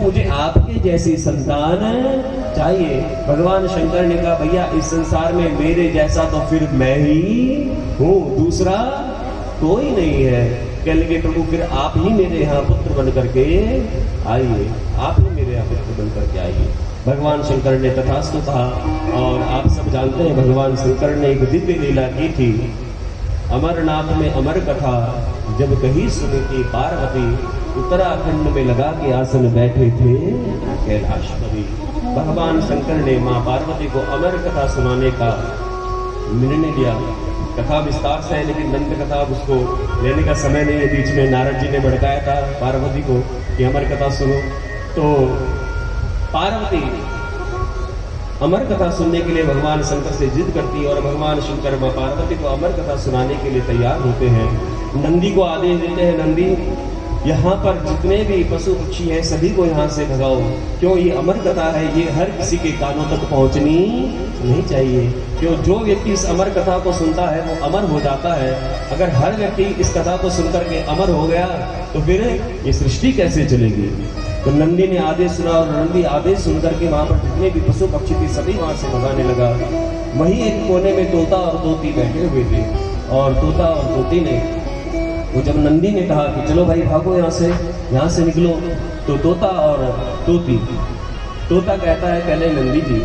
मुझे आपके जैसी संतान चाहिए। भगवान शंकर ने कहा भैया इस संसार में मेरे जैसा तो फिर मैं ही हूँ, दूसरा कोई नहीं है। कहने लगे प्रभु फिर आप ही मेरे यहाँ पुत्र बन करके आइए, आप ही मेरे यहाँ पुत्र बन करके आइए। भगवान शंकर ने तथास्तु कहा। और आप सब जानते हैं भगवान शंकर ने एक दिव्य लीला की थी। अमरनाथ में अमर कथा जब कही सुनी थी पार्वती, उत्तराखंड में लगा के आसन बैठे थे कैलाशपति। भगवान शंकर ने माँ पार्वती को अमर कथा सुनाने का निर्णय लिया। कथा विस्तार से है लेकिन नंद कथा उसको लेने का समय नहीं है। बीच में नारद जी ने भड़काया था पार्वती को कि अमर कथा सुनो, तो पार्वती अमर कथा सुनने के लिए भगवान शंकर से जिद करती है और भगवान शंकर माँ पार्वती को अमर कथा सुनाने के लिए तैयार होते हैं। नंदी को आदेश देते हैं, नंदी यहाँ पर जितने भी पशु पक्षी हैं सभी को यहाँ से भगाओ, क्यों ये अमर कथा है, ये हर किसी के कानों तक पहुँचनी नहीं चाहिए। क्यों जो व्यक्ति इस अमर कथा को सुनता है वो अमर हो जाता है। अगर हर व्यक्ति इस कथा को सुनकर के अमर हो गया तो फिर ये सृष्टि कैसे चलेगी। तो नंदी ने आदेश सुना और नंदी आदेश सुनकर के वहां पर जितने भी पशु पक्षी थे सभी वहां से भगाने लगा। वहीं एक कोने में तोता और तोती बैठे हुए थे और तोता और तोती ने वो जब नंदी ने कहा कि चलो भाई भागो यहाँ से निकलो, तो तोता और तोता कहता है पहले नंदी जी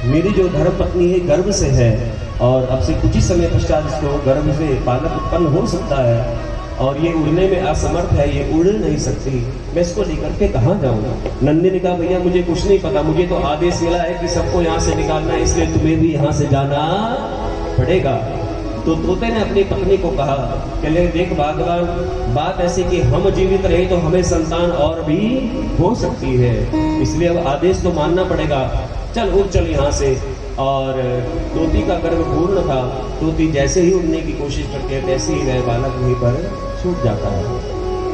मेरी जो धर्म पत्नी है गर्भ से है और अब से कुछ ही समय पश्चात इसको गर्भ से बालक उत्पन्न हो सकता है और ये उड़ने में असमर्थ है, ये उड़ नहीं सकती, मैं इसको लेकर के कहाँ जाऊँ। नंदी ने कहा भैया मुझे कुछ नहीं पता, मुझे तो आदेश मिला है कि सबको यहाँ से निकालना है, इसलिए तुम्हें भी यहाँ से जाना पड़ेगा। तो तोते ने अपनी पत्नी को कहा कि देख भगवान, बात ऐसी कि हम जीवित रहे तो हमें संतान और भी हो सकती है, इसलिए अब आदेश तो मानना पड़ेगा, चल उड़ चल यहाँ से। और तोती का गर्भ पूर्ण था, तोती जैसे ही उड़ने की कोशिश करती है तैसे ही वह बालक वहीं पर छूट जाता है।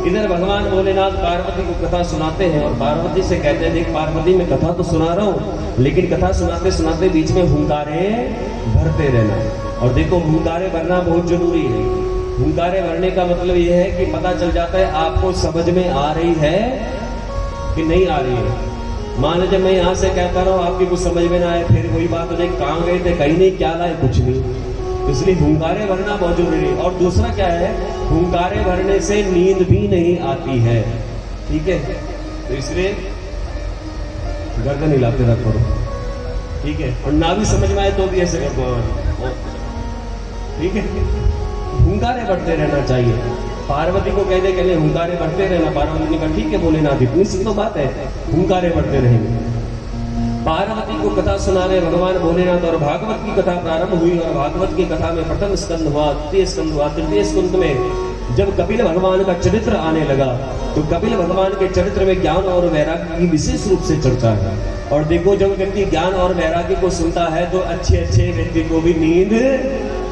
इधर भगवान भोलेनाथ पार्वती को कथा सुनाते हैं और पार्वती से कहते हैं देख पार्वती मैं कथा तो सुना रहा हूँ लेकिन कथा सुनाते सुनाते बीच में हुंकारे भरते रहना। और देखो हुंकारे भरना बहुत जरूरी है। हुंकारे भरने का मतलब यह है कि पता चल जाता है आपको समझ में आ रही है कि नहीं आ रही है। मान लीजिए मैं यहाँ से कहता रहा हूँ आपकी कुछ समझ में ना आए, फिर वही बात हो जाए कहाँ गए थे, कहीं नहीं, क्या लाए, कुछ नहीं। इसलिए हुंकारे भरना बहुत जरूरी है। और दूसरा क्या है, हुंकारे भरने से नींद भी नहीं आती है, ठीक है। तो इसलिए गर्दन हिलाते रहा करो, ठीक है। और ना भी समझ में आए तो भी ऐसे कर दो, ठीक है। हुंकारे भरते रहना चाहिए। पार्वती को कह दे हुंकारे भरते रहना। पार्वती ने कहा ठीक है भोलेनाथ, इतनी सी तो बात है, हुंकारे भरते रहेंगे। पार्वती को कथा सुना रहे भगवान भोलेनाथ और भागवत की कथा प्रारंभ हुई। और भागवत की कथा में प्रथम स्कंद हुआ, द्वितीय स्कंद हुआ, तृतीय स्कंद में जब कपिल भगवान का चरित्र आने लगा तो कपिल भगवान के चरित्र में ज्ञान और वैराग्य की विशेष रूप से चर्चा है। और देखो जब व्यक्ति ज्ञान और वैराग्य को सुनता है तो अच्छे अच्छे व्यक्ति को भी नींद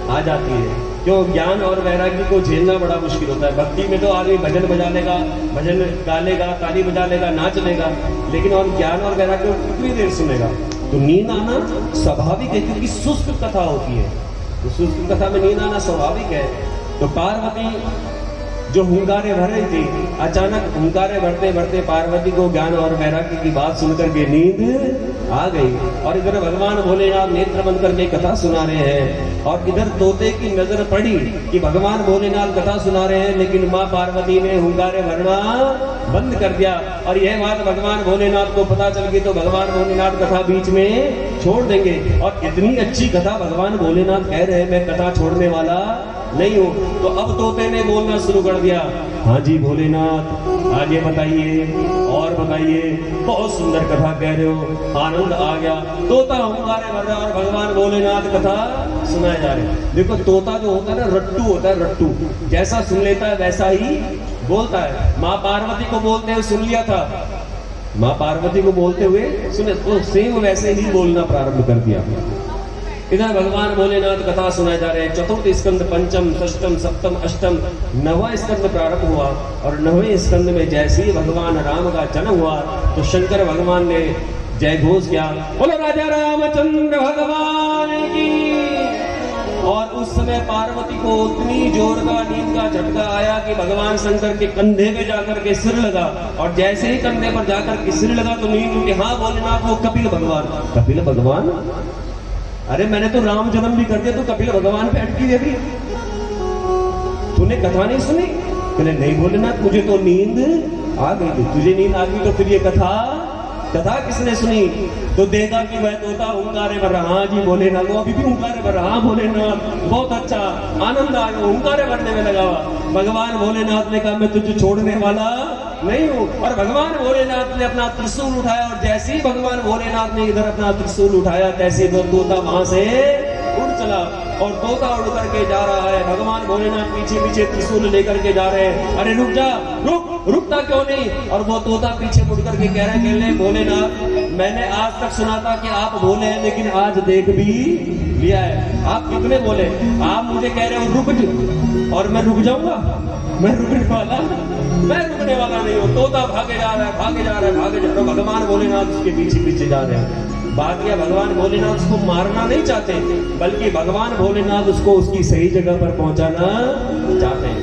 आ जाती है। क्यों, ज्ञान और वैराग्य को झेलना बड़ा मुश्किल होता है। भक्ति में तो आदमी भजन बजा लेगा, भजन गा लेगा, ताली बजा लेगा, नाच लेगा, लेकिन और ज्ञान और वैराग्य को कितनी देर सुनेगा। तो नींद आना स्वाभाविक है क्योंकि शुष्क कथा होती है, तो शुष्क कथा में नींद आना स्वाभाविक है। तो पार्वती जो हुंकारे भर रही थी, अचानक हुंकारे भरते भरते पार्वती को ज्ञान और वैराग्य की बात सुनकर के नींद आ गई। और इधर भगवान भोलेनाथ नेत्र बंद करके कथा सुना रहे हैं और इधर तोते की नजर पड़ी कि भगवान भोलेनाथ कथा सुना रहे हैं लेकिन माँ पार्वती ने हुंकारे भरना बंद कर दिया। और यह बात भगवान भोलेनाथ को पता चल गई तो भगवान भोलेनाथ कथा बीच में छोड़ देंगे। और इतनी अच्छी कथा भगवान भोलेनाथ कह रहे हैं मैं कथा छोड़ने वाला नहीं हूँ। तो अब तोते ने बोलना शुरू कर दिया, हाँ जी भोलेनाथ आगे बताइए और बताइए, बहुत सुंदर कथा कह रहे हो, आनंद आ गया। तोता हुंकारे भर रहा और भगवान भोलेनाथ कथा सुनाए जा रहे। देखो तोता जो होता है ना रट्टू होता है, रट्टू जैसा सुन लेता है वैसा ही बोलता है। माँ पार्वती को बोलते हुए सुन लिया था, माँ पार्वती को बोलते हुए सुने तो सेम वैसे ही बोलना प्रारंभ कर दिया। इधर भगवान भोलेनाथ कथा सुनाए जा रहे हैं। चतुर्थ स्कंद, पंचम, षष्टम, सप्तम, अष्टम, नवा स्कंद प्रारंभ हुआ। और नवे स्कंद में जैसे ही भगवान राम का जन्म हुआ तो शंकर भगवान ने जय घोष किया, बोलो राजा रामचंद्र भगवान की, और उस समय पार्वती को उतनी जोर का नींद का झटका आया कि भगवान शंकर के कंधे पे जाकर के सिर लगा, और जैसे ही कंधे पर जाकर के सिर लगा तो नींद उठी। हाँ भोलेनाथ, वो कपिल भगवान। कपिल भगवान? अरे मैंने तो राम जन्म भी कर दिया, तो कपिल भगवान पे अटकी हुई भी? तूने कथा नहीं सुनी? कहले नहीं भोलेनाथ, मुझे तो नींद आ गई थी। तुझे नींद आ गई तो फिर ये कथा किसने सुनी? तो देखा कि वह तोता हुंकारे भर रहा। हाँ जी भोलेनाथ, वो अभी भी हुंकारे भर रहा। हाँ भोलेनाथ, बहुत अच्छा, आनंद आया, हुंकारे भरने में लगा हुआ। भगवान भोलेनाथ ने कहा मैं तुझे छोड़ने वाला नहीं हूँ। और भगवान भोलेनाथ ने अपना त्रिशूल उठाया, और जैसे ही भगवान भोलेनाथ ने इधर अपना त्रिशूल उठाया, तैसे वो तोता वहां से उड़ चला, और तोता उड़ करके जा रहा है। भगवान भोलेनाथ पीछे पीछे त्रिशूल लेकर के जा रहे हैं। अरे रुक जा, रुकता क्यों नहीं? और वो तोता पीछे मुड़ करके कह रहे भोलेनाथ, मैंने आज तक सुना था कि आप भोले हैं, लेकिन आज देख भी लिया है। आप कितने भोले? आप मुझे कह रहे हो रुक, और मैं रुक जाऊंगा? मैं रुकने वाला नहीं हूँ। तोता भागे जा रहा है। भगवान भोलेनाथ उसके पीछे पीछे जा रहे हैं। बात यह, भगवान भोलेनाथ उसको मारना नहीं चाहते, बल्कि भगवान भोलेनाथ उसको उसकी सही जगह पर पहुंचाना चाहते हैं।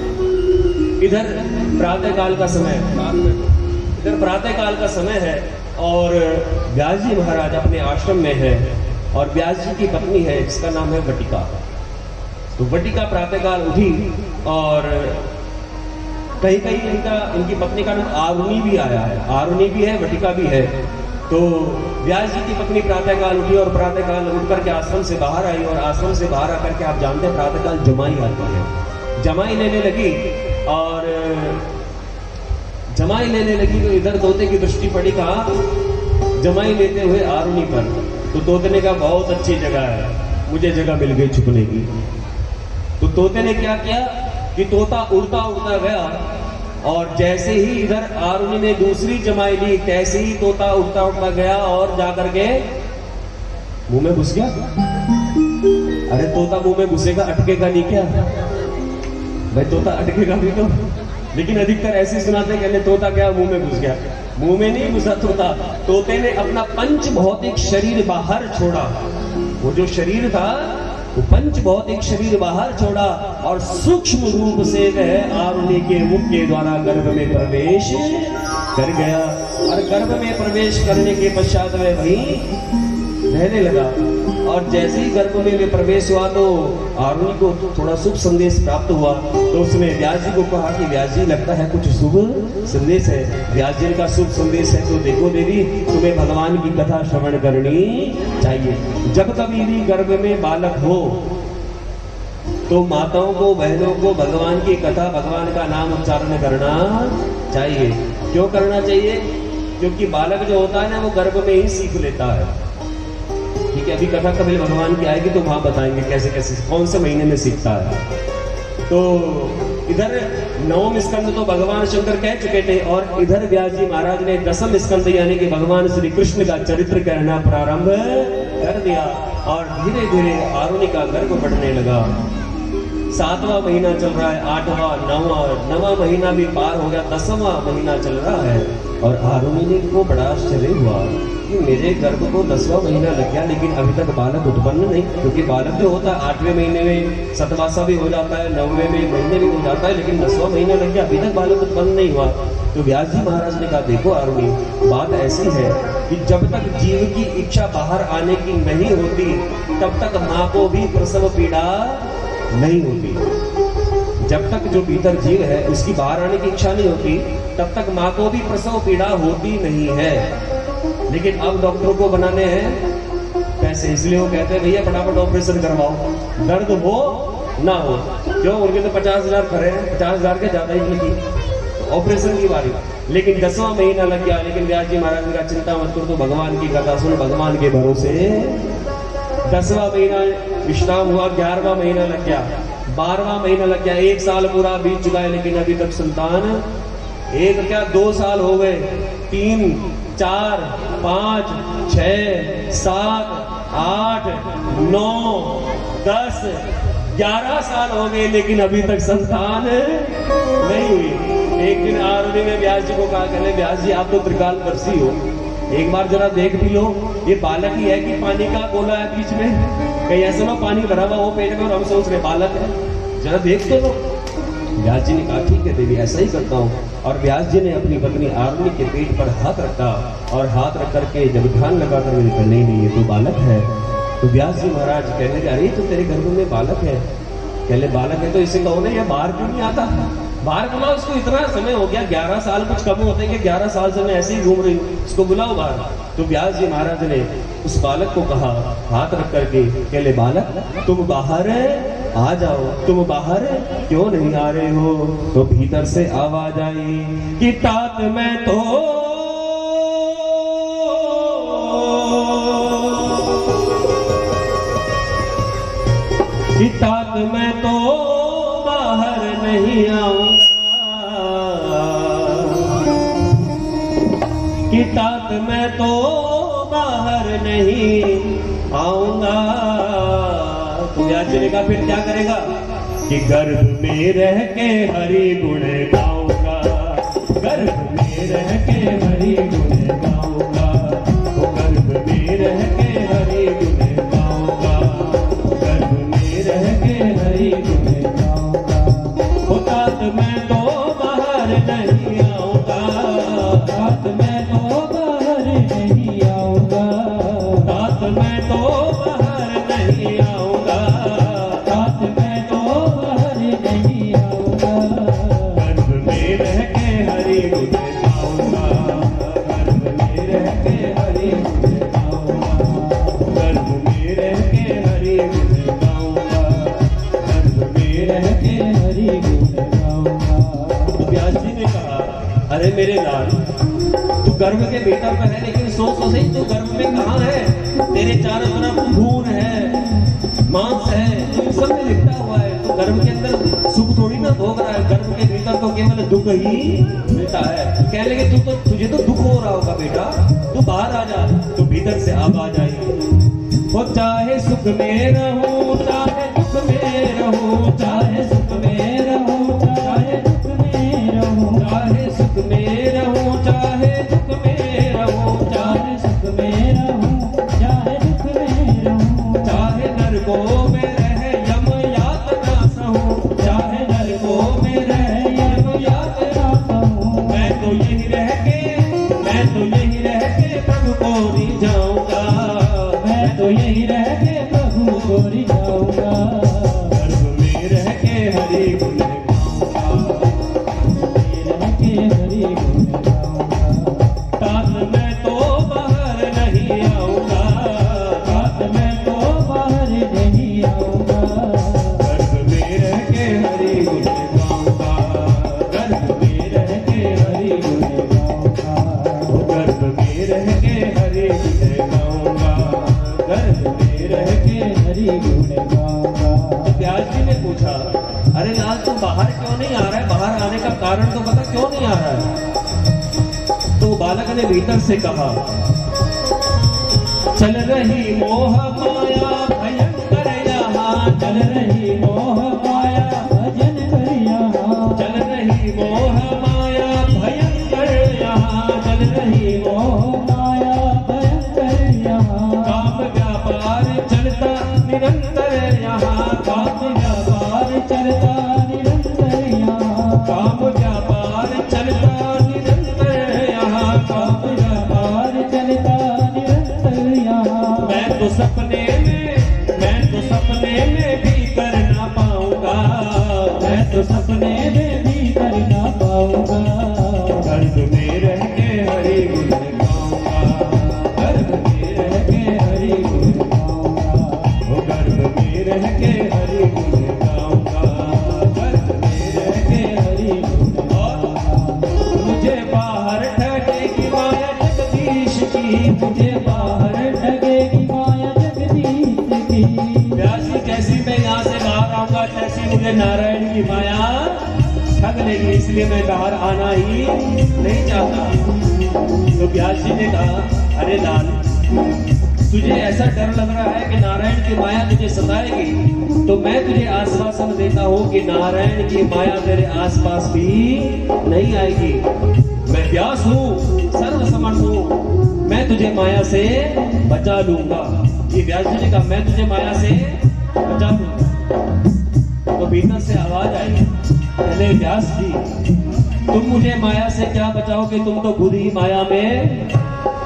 इधर प्रातः काल का समय है, और व्यास जी महाराज अपने आश्रम में है, और व्यास जी की पत्नी है जिसका नाम है वटिका। तो वटिका प्रातः काल उठी, और कहीं इनकी पत्नी का नाम आरुणी भी आया है। आरुणी भी है, वटिका भी है। तो व्यास जी की पत्नी प्रातःकाल उठी, और प्रातःकाल उठ करके आश्रम से बाहर आई, और आश्रम से बाहर आकर के आप जानते हैं प्रातःकाल जमाई आती है। जमाई लेने लगी, और जमाई लेने लगी तो इधर तोते की दृष्टि पड़ी, कहा जमाई लेते हुए आरुणी पर। तो तोते ने कहा बहुत अच्छी जगह है, मुझे जगह मिल गई छुपने की। तो तोते ने क्या किया कि तोता उड़ता उड़ता गया, और जैसे ही इधर आरुणी ने दूसरी जमाई ली, तैसे ही तोता उड़ता उड़ता गया और जाकर के मुंह में घुस गया। अरे तोता मुंह में घुसेगा, अटकेगा नहीं क्या भाई? तोता अटकेगा भी तो, लेकिन अधिकतर ऐसे सुनाते कहने तोता क्या मुंह में घुस गया। मुंह में नहीं घुसा तोता, तोते ने अपना पंच भौतिक शरीर बाहर छोड़ा। वो जो शरीर था वो पंच भौतिक शरीर बाहर छोड़ा, और सूक्ष्म रूप से वह आरुणी के मुख के द्वारा गर्भ में प्रवेश कर गया। और गर्भ में प्रवेश करने के पश्चात वह वहीं रहने लगा। और जैसे ही गर्भ में प्रवेश हुआ तो आरुणी को थोड़ा शुभ संदेश प्राप्त हुआ। तो उसने व्यास जी को कहा कि व्यास जी, लगता है कुछ शुभ संदेश है। व्यास जी का शुभ संदेश है तो देखो देवी, तुम्हें भगवान की कथा श्रवण करनी चाहिए। जब कभी भी गर्भ में बालक हो तो माताओं को, बहनों को भगवान की कथा, भगवान का नाम उच्चारण करना चाहिए। क्यों करना चाहिए? क्योंकि बालक जो होता है ना, वो गर्भ में ही सीख लेता है। ठीक है, अभी कथा कपिल भगवान की आएगी तो वहां बताएंगे कैसे कैसे कौन से महीने में सीखता है। तो इधर नवम स्कंद तो भगवान शंकर कह चुके थे, और इधर व्यास जी महाराज ने दसम स्कंद यानी कि भगवान श्री कृष्ण का चरित्र कहना प्रारंभ कर दिया। और धीरे धीरे आरुणी का गर्भ बढ़ने लगा। 7वां महीना चल रहा है, 8वां, 9वां महीना भी पार हो गया, 10वां महीना चल रहा है। और आरुणी को बड़ा आश्चर्य हुआ कि मेरे गर्भ को 10वां महीना लग गया, लेकिन अभी तक बालक उत्पन्न नहीं। क्योंकि बालक जो होता है 8वें महीने में सतवासा भी हो जाता है, 9वें महीने भी हो जाता है, लेकिन 10वां महीना लग गया, अभी तक बालक उत्पन्न नहीं हुआ। तो व्यास जी महाराज ने कहा, देखो आरुणी, बात ऐसी है कि जब तक जीव की इच्छा बाहर आने की नहीं होती, तब तक माँ को भी प्रसव पीड़ा नहीं होती। जब तक जो भीतर जीव है उसकी बाहर आने की इच्छा नहीं होती, तब तक माँ को भी प्रसव पीड़ा होती नहीं है। लेकिन अब डॉक्टरों को बनाने हैं पैसे, इसलिए वो कहते हैं भैया फटाफट ऑपरेशन करवाओ, दर्द हो ना हो। क्यों? उनके तो 50,000 खड़े हैं, 50,000 के ज्यादा ही की ऑपरेशन की बारी। लेकिन 10वां महीना लग गया, लेकिन व्यास जी महाराज ने कहा चिंता मत करो, तो भगवान की कथा सुन, भगवान के भरोसे। 10वां महीना विश्राम हुआ, 11वां महीना लग गया, 12वां महीना लग गया, 1 साल पूरा बीत चुका है, लेकिन अभी तक संतान, एक क्या 2 साल हो गए, 3, 4, 5, 6, 7, 8, 9, 10, 11 साल हो गए, लेकिन अभी तक संतान नहीं हुई। एक दिन आरुणी ने व्यास जी को कहा, कहले व्यास जी आप तो त्रिकालदर्शी हो, एक बार जरा देख भी लो, ये बालक ही है कि पानी का गोला है बीच में, कहीं ऐसा ना पानी भरा हुआ वो पेट में और हम सोच रहे बालक है, जरा देख तो लो। व्यास जी ने कहा ठीक है देवी, ऐसा ही करता हूँ। और व्यास जी ने अपनी पत्नी आरुणि के पेट पर हाथ रखा और हाथ रख करके जब ध्यान लगा कर मैंने कहा नहीं नहीं ये तो बालक है। तो व्यास जी महाराज कहने लगे अरे तो तेरे गर्भ में बालक है। कहले बालक है तो इसे कहो ना ये बाहर क्यों नहीं आता, बाहर बुलाओ उसको, इतना समय हो गया 11 साल कुछ कम होते हैं कि 11 साल से मैं ऐसे ही घूम रही हूँ, इसको बुलाओ बाहर। तो व्यास जी महाराज ने उस बालक को कहा हाथ रख करके, कहले बालक तुम बाहर आ जाओ, तुम बाहर क्यों नहीं आ रहे हो। तो भीतर से आवाज आई कि तात मैं तो तात मैं तो बाहर नहीं आऊंगा, कि तात मैं तो बाहर नहीं आऊंगा। तो व्यास जी ने कहा फिर क्या करेगा कि गर्भ में रह के हरि गुण गाऊंगा, गर्भ में रह के हरि गुण गाऊंगा, वो गर्भ में रह के हरि गुण गाऊंगा, गर्भ में रह के हरि गुण गाऊंगा। वो तात मैं तो बाहर नहीं आऊंगा, तात मैं तो बाहर नहीं आऊंगा, तात मैं तो बाहर नहीं आऊंगा, तात मैं तो बाहर नहीं आऊंगा। गर्भ में रह के हरि गुण गाऊंगा, गर्भ में रह के हरि गुण गाऊंगा, गर्भ में रह के हरि गुण गाऊंगा, गर्भ में रह के हरि गुण गाऊंगा। तो व्यास जी ने कहा अरे मेरे लाल तू गर्भ के भीतर पर है, लेकिन सोच तो सही तू गर्भ में कहाँ है, तेरे चारों तरफ खून है, मांस है, तू सब में लिपटा हुआ है, तो गर्भ के अंदर सुख थोड़ी ना भोग रहा है, गर्भ के भीतर तो केवल दुख ही मिलता है। कह लगे तुझे तो दुख हो रहा होगा बेटा, तू बाहर आ जा। तो भीतर से आवाज आई वो चाहे सुख में रहूं चाहे दुख में रहूं, चाहे सुख में रहूं चाहे दुख में रहूं, चाहे सुख में रहूं चाहे दुख में रहूं, चाहे सुख में रहूं चाहे दुख में रहूं, चाहे नरकों में रहे यम यातना सहूं, चाहे नरकों में रहे यम यातना सहूं, मैं तो यही रह के प्रभु को रिझाऊंगा, मैं तो यही रह के प्रभु को रिझाऊंगा। गर्भ में रह के हरि गुण गाऊंगा, रह के हरि गुण गाऊंगा। तात मैं तो बाहर नहीं आऊंगा, तात मैं तो बाहर नहीं आऊंगा। गर्भ में रह के हरि गुण गाऊंगा, गर्भ में रह के हरि गुण गाऊंगा, गर्भ में रह के हरि गुण गाऊंगा, गर्भ में रह के हरि गुण गाऊंगा। तो व्यास जी ने पूछा अरे लाल तू बाहर क्यों नहीं आ रहा है, बाहर आने का कारण तो बता क्यों नहीं आ रहा है। तो बालक ने भीतर से कहा चल रही मोह माया भयंकर यहाँ, चल रही मोह माया भयंकर यहाँ, चल रही मोह माया भयंकर यहाँ, चल रही मोह माया भयंकर यहाँ। काम व्यापार चलता निरंतर यहाँ, काम व्यापार चलता निरंतर यहाँ, काम व्यापार चलता निरंतर यहाँ, काम व्यापार चलता निरंतर यहाँ। मैं तो सपने में भी कर ना पाऊंगा, मैं तो सपने में भी कर ना पाऊंगा। गर्भ में रह के हरि गुण गाऊंगा, गर्भ में रह के हरि गुण गाऊंगा, वो गर्भ में रह के हरि गुण गाऊंगा, गर्भ में रह के हरि गुण गाऊंगा। मुझे बाहर ठगेगी माया जगदीश की, मुझे बाहर ठगेगी माया जगदीश की। व्यास जी जैसी मैं यहाँ से बाहर आऊंगा तैसी मुझे नारायण की माया ठग लेगी, इसलिए मैं बाहर आना ही नहीं चाहता। तो व्यास जी ने कहा अरे लाल तुझे ऐसा डर लग रहा है कि नारायण की माया तुझे सताएगी, तो मैं तुझे आश्वासन देता हूँ कि नारायण की माया तेरे आसपास भी नहीं आएगी। मैं व्यास हूँ, सर्वसमर्थ हूँ, मैं मैं तुझे माया से बचा लूंगा। ये व्यास जी ने कहा मैं तुझे माया से बचा लूंगा। तो भीतर से आवाज आई, कहले व्यास जी तुम मुझे माया से क्या बचाओगे, तुम तो खुद ही माया में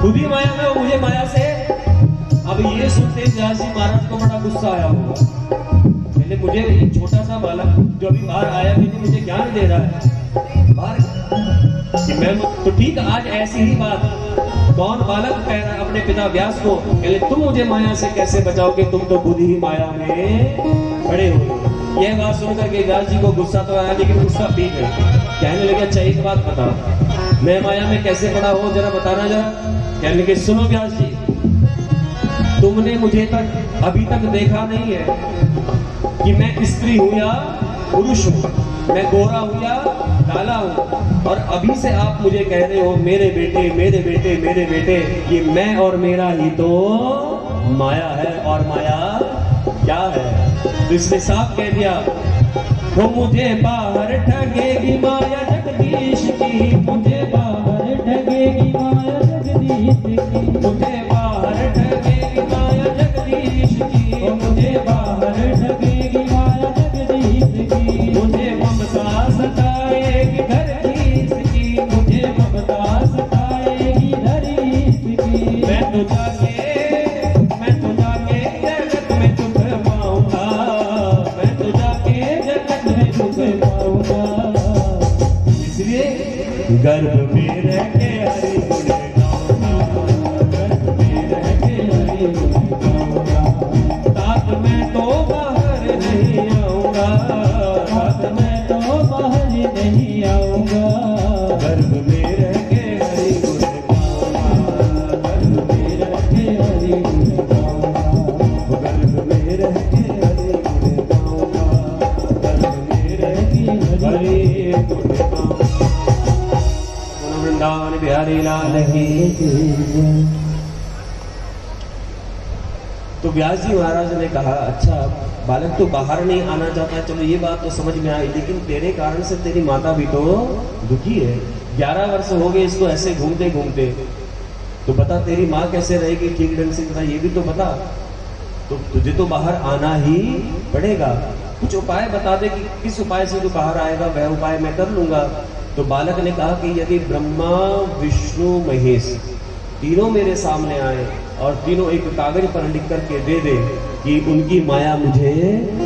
हो, मुझे माया से। अब ये सुनते व्यास जी महाराज को बड़ा गुस्सा आया होगा। कहले मुझे एक छोटा सा बालक जो अभी बाहर आया भी नहीं, मुझे ज्ञान दे रहा है बाहर कि मैं तो ठीक। आज ऐसी ही बात कौन बालक कह रहा है अपने पिता व्यास को, कहले तुम मुझे माया से कैसे बचाओगे, तुम तो खुद ही माया में पड़े हो। यह बात सुनकर के व्यास जी को गुस्सा तो आया, लेकिन गुस्सा पी गए। कहने लगे अच्छा एक बात बता, मैं माया में कैसे पड़ा हो, जरा बताना जरा। कहने लगे सुनो व्यास जी, तुमने मुझे तक अभी तक देखा नहीं है कि मैं स्त्री हूं या पुरुष हूं, मैं गोरा हूं या काला हूं, और अभी से आप मुझे कह रहे हो मेरे बेटे मेरे बेटे मेरे बेटे। ये मैं और मेरा ही तो माया है, और माया क्या है? तो इसने साफ कह दिया, वो मुझे बाहर ठगेगी माया जगदीश की, मुझे बाहर ठगेगी माया जगदीश की, मुझे बाहर ठगेगी माया जगदीश की, मुझे बाहर ठगेगी माया जगदीश की, मुझे ममता सताएगी घर की, मुझे ममता सताएगी घर की। मैं तो जाके जगत में चुप पाऊंगा, मैं तो जाके जगत में चुप पाऊंगा। इसलिए गर्भ में रह के हरि गुण गाऊंगा, गर्भ में रह के हरि गुण गाऊंगा। तात में तो बाहर नहीं आऊंगा, तात में तो बाहर नहीं आऊंगा। गर्भ में रह के हरि गुण गाऊंगा, गर्भ में रह के हरि गुण गाऊंगा, गर्भ में रह के हरि गुण गाऊंगा, गर्भ में रह के हरि गुण गाऊंगा। वृंदावन बिहारी लाल की। तो व्यास जी महाराज ने कहा अच्छा बालक तो बाहर नहीं आना चाहता, चलो ये बात तो समझ में आई, लेकिन तेरे कारण से तेरी माता भी तो दुखी है। 11 वर्ष हो गए इसको ऐसे घूमते घूमते, तो बता तेरी माँ कैसे रहेगी ठीक ढंग से, बता ये भी तो बता। तो तुझे तो बाहर आना ही पड़ेगा, कुछ उपाय बता दे कि किस उपाय से तू बाहर आएगा, वह उपाय मैं कर लूंगा। तो बालक ने कहा कि यदि ब्रह्मा विष्णु महेश तीनों मेरे सामने आए और तीनों एक कागज पर लिख करके दे दे कि उनकी माया मुझे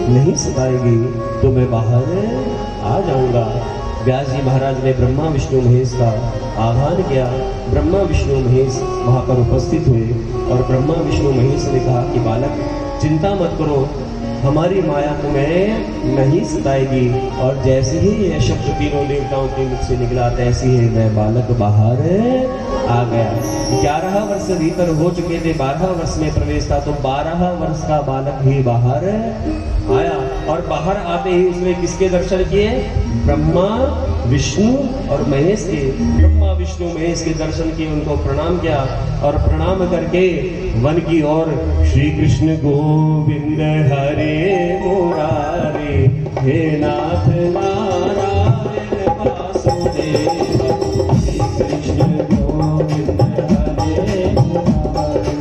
नहीं सताएगी, तो मैं बाहर आ जाऊंगा। व्यास जी महाराज ने ब्रह्मा विष्णु महेश का आह्वान किया। ब्रह्मा विष्णु महेश वहां पर उपस्थित हुए और ब्रह्मा विष्णु महेश ने कहा कि बालक चिंता मत करो, हमारी माया तुम्हें नहीं सताएगी। और जैसे ही यह शब्द तीनों देवताओं के मुख से निकला, तैसे ही मैं बालक बाहर आ गया। 11 वर्ष भीतर हो चुके थे, 12 वर्ष में प्रवेश था, तो 12 वर्ष का बालक ही बाहर आया। और बाहर आते ही उसने किसके दर्शन किए? ब्रह्मा विष्णु और महेश के। ब्रह्मा विष्णु महेश के दर्शन किए, उनको प्रणाम किया और प्रणाम करके वन की ओर श्री कृष्ण गोविंद हरे मुरारे, हे नाथ नारायण वासुदेव, श्री कृष्ण गोविंद हरे मुरारे,